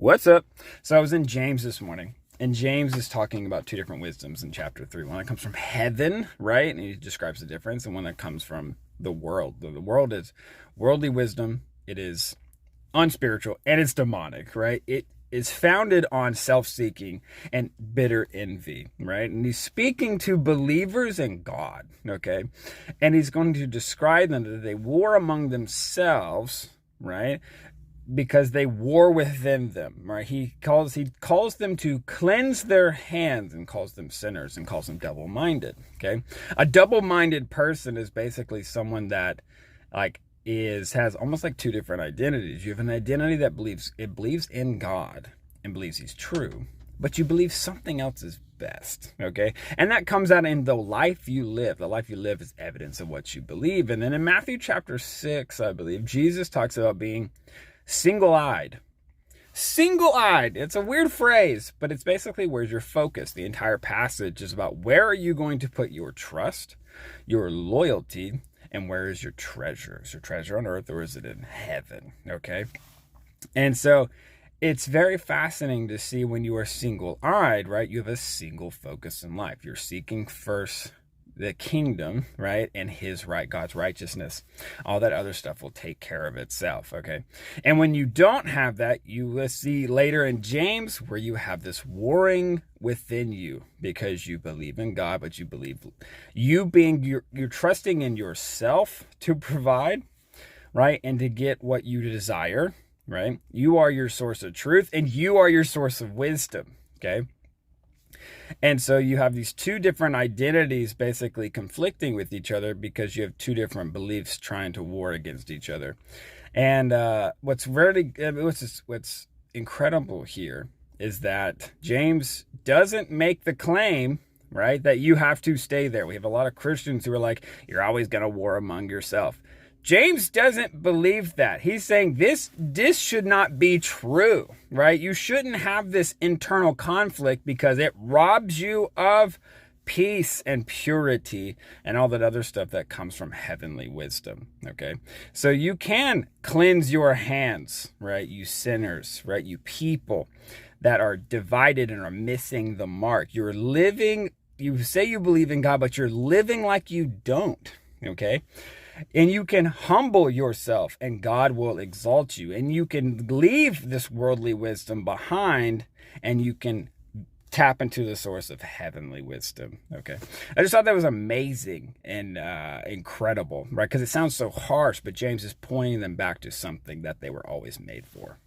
What's up? So I was in James this morning, and James is talking about two different wisdoms in chapter 3. One that comes from heaven, right? And he describes the difference, and one that comes from the world. The world is worldly wisdom, it is unspiritual, and it's demonic, right? It is founded on self-seeking and bitter envy, right? And he's speaking to believers in God, okay? And he's going to describe them that they war among themselves, right? Because they war within them, right? He calls them to cleanse their hands and calls them sinners and calls them double-minded, okay? A double-minded person is basically someone that has almost like two different identities. You have an identity that believes in God and believes he's true, but you believe something else is best, okay? And that comes out in the life you live. The life you live is evidence of what you believe. And then in Matthew chapter 6, I believe, Jesus talks about being single-eyed. Single-eyed. It's a weird phrase, but it's basically where's your focus. The entire passage is about where are you going to put your trust, your loyalty, and where is your treasure? Is your treasure on earth or is it in heaven? Okay? And so it's very fascinating to see when you are single-eyed, right? You have a single focus in life. You're seeking first the kingdom, right? And his right, God's righteousness. All that other stuff will take care of itself, okay? And when you don't have that, you will see later in James where you have this warring within you because you believe in God, but you believe you're trusting in yourself to provide, right? And to get what you desire, right? You are your source of truth and you are your source of wisdom, okay? And so you have these two different identities basically conflicting with each other because you have two different beliefs trying to war against each other. And what's incredible here is that James doesn't make the claim, right, that you have to stay there. We have a lot of Christians who are like, you're always going to war among yourself. James doesn't believe that. He's saying this should not be true, right? You shouldn't have this internal conflict because it robs you of peace and purity and all that other stuff that comes from heavenly wisdom, okay? So you can cleanse your hands, right? You sinners, right? You people that are divided and are missing the mark. You say you believe in God, but you're living like you don't, okay? And you can humble yourself and God will exalt you. And you can leave this worldly wisdom behind and you can tap into the source of heavenly wisdom. Okay. I just thought that was amazing and incredible, right? Because it sounds so harsh, but James is pointing them back to something that they were always made for.